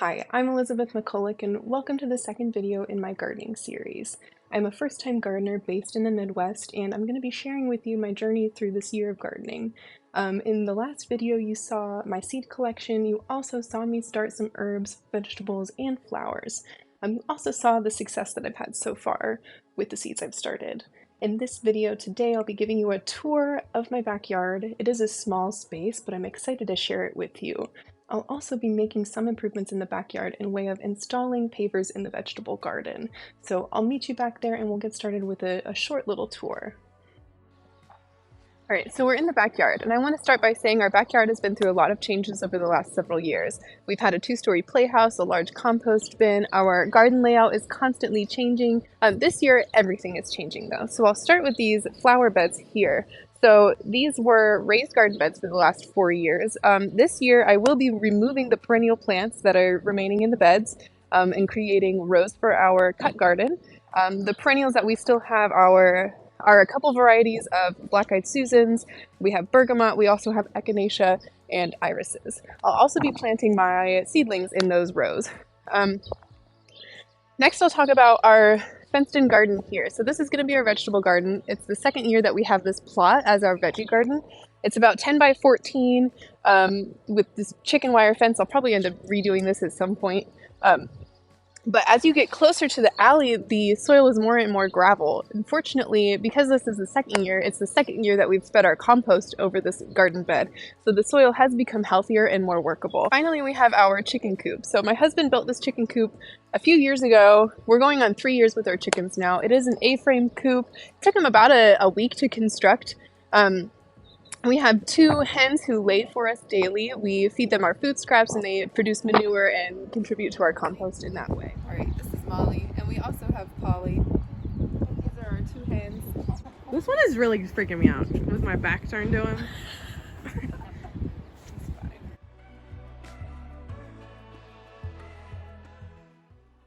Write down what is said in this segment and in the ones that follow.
Hi, I'm Elizabeth McCulloch and welcome to the second video in my gardening series. I'm a first-time gardener based in the Midwest and I'm going to be sharing with you my journey through this year of gardening. In the last video you saw my seed collection, you also saw me start some herbs, vegetables, and flowers. You also saw the success that I've had so far with the seeds I've started. In this video today I'll be giving you a tour of my backyard. It is a small space, but I'm excited to share it with you. I'll also be making some improvements in the backyard in way of installing pavers in the vegetable garden. So I'll meet you back there and we'll get started with a short little tour. Alright, so we're in the backyard, and I want to start by saying our backyard has been through a lot of changes over the last several years. We've had a 2-story playhouse, a large compost bin, our garden layout is constantly changing. This year, everything is changing though. So I'll start with these flower beds here. So these were raised garden beds for the last 4 years. This year, I will be removing the perennial plants that are remaining in the beds and creating rows for our cut garden. The perennials that we still have are a couple varieties of black-eyed Susans. We have bergamot, we also have echinacea and irises. I'll also be planting my seedlings in those rows. Next I'll talk about our fenced-in garden here. So this is going to be our vegetable garden. It's the second year that we have this plot as our veggie garden. It's about 10 by 14 with this chicken wire fence. I'll probably end up redoing this at some point. But as you get closer to the alley, the soil is more and more gravel. Unfortunately, because this is the second year, it's the second year that we've spread our compost over this garden bed. So the soil has become healthier and more workable. Finally, we have our chicken coop. So my husband built this chicken coop a few years ago. We're going on 3 years with our chickens now. It is an A-frame coop. It took him about a week to construct. We have 2 hens who lay for us daily. We feed them our food scraps and they produce manure and contribute to our compost in that way. Alright, this is Molly, and we also have Polly. These are our 2 hens. This one is really freaking me out with my back turned to him.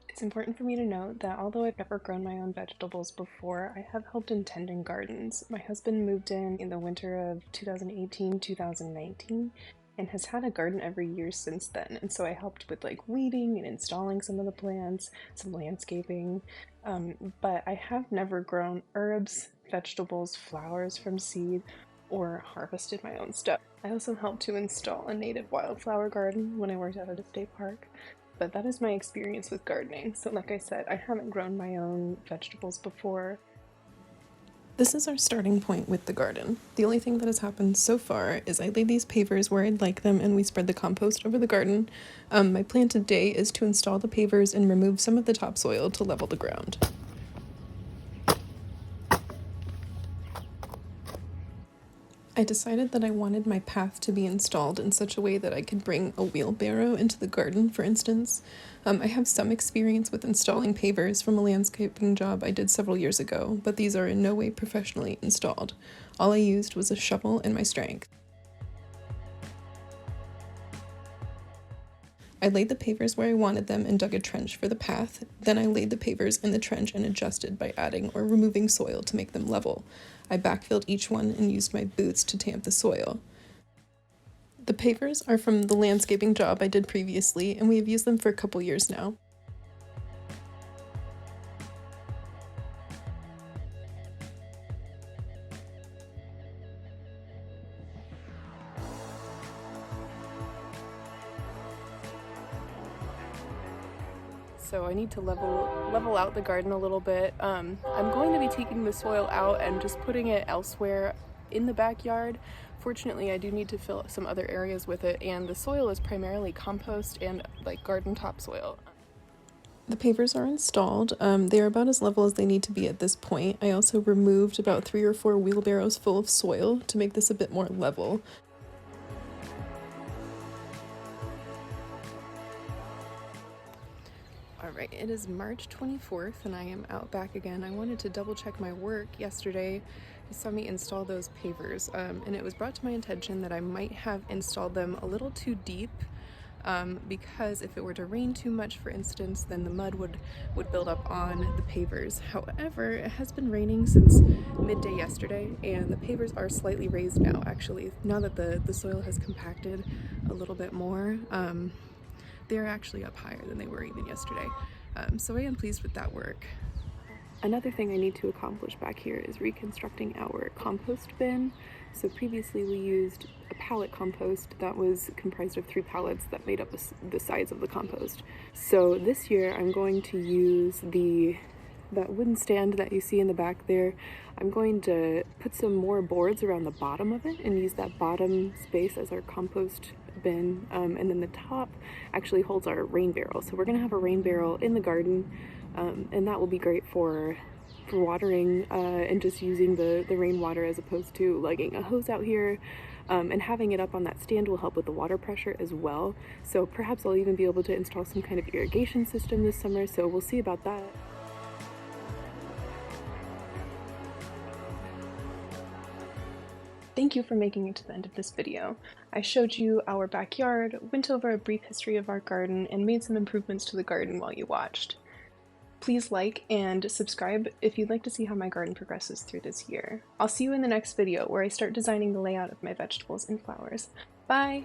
It's important for me to note that although I've never grown my own vegetables before, I have helped in tending gardens. My husband moved in the winter of 2018-2019 and has had a garden every year since then, and so I helped with like weeding and installing some of the plants, some landscaping, but I have never grown herbs, vegetables, flowers from seed, or harvested my own stuff. I also helped to install a native wildflower garden when I worked out at a state park. But that is my experience with gardening. So like I said, I haven't grown my own vegetables before. This is our starting point with the garden. The only thing that has happened so far is I laid these pavers where I'd like them and we spread the compost over the garden. My plan today is to install the pavers and remove some of the topsoil to level the ground. I decided that I wanted my path to be installed in such a way that I could bring a wheelbarrow into the garden, for instance. I have some experience with installing pavers from a landscaping job I did several years ago, but these are in no way professionally installed. All I used was a shovel and my strength. I laid the pavers where I wanted them and dug a trench for the path. Then I laid the pavers in the trench and adjusted by adding or removing soil to make them level. I backfilled each one and used my boots to tamp the soil. The pavers are from the landscaping job I did previously, and we have used them for a couple years now. So I need to level out the garden a little bit. I'm going to be taking the soil out and just putting it elsewhere in the backyard. Fortunately, I do need to fill some other areas with it, and the soil is primarily compost and like garden topsoil. The pavers are installed. They are about as level as they need to be at this point. I also removed about 3 or 4 wheelbarrows full of soil to make this a bit more level. Alright, it is March 24th and I am out back again. I wanted to double check my work yesterday. You saw me install those pavers, and it was brought to my attention that I might have installed them a little too deep, because if it were to rain too much, for instance, then the mud would build up on the pavers. However, it has been raining since midday yesterday, and the pavers are slightly raised now, actually, now that the soil has compacted a little bit more. they're actually up higher than they were even yesterday. So I am pleased with that work. Another thing I need to accomplish back here is reconstructing our compost bin. So previously we used a pallet compost that was comprised of 3 pallets that made up the size of the compost. So this year I'm going to use that wooden stand that you see in the back there. I'm going to put some more boards around the bottom of it and use that bottom space as our compost bin, and then the top actually holds our rain barrel. So we're gonna have a rain barrel in the garden, and that will be great for watering and just using the rainwater as opposed to lugging a hose out here. And having it up on that stand will help with the water pressure as well. So perhaps I'll even be able to install some kind of irrigation system this summer, so we'll see about that. Thank you for making it to the end of this video. I showed you our backyard, went over a brief history of our garden, and made some improvements to the garden while you watched. Please like and subscribe if you'd like to see how my garden progresses through this year. I'll see you in the next video where I start designing the layout of my vegetables and flowers. Bye!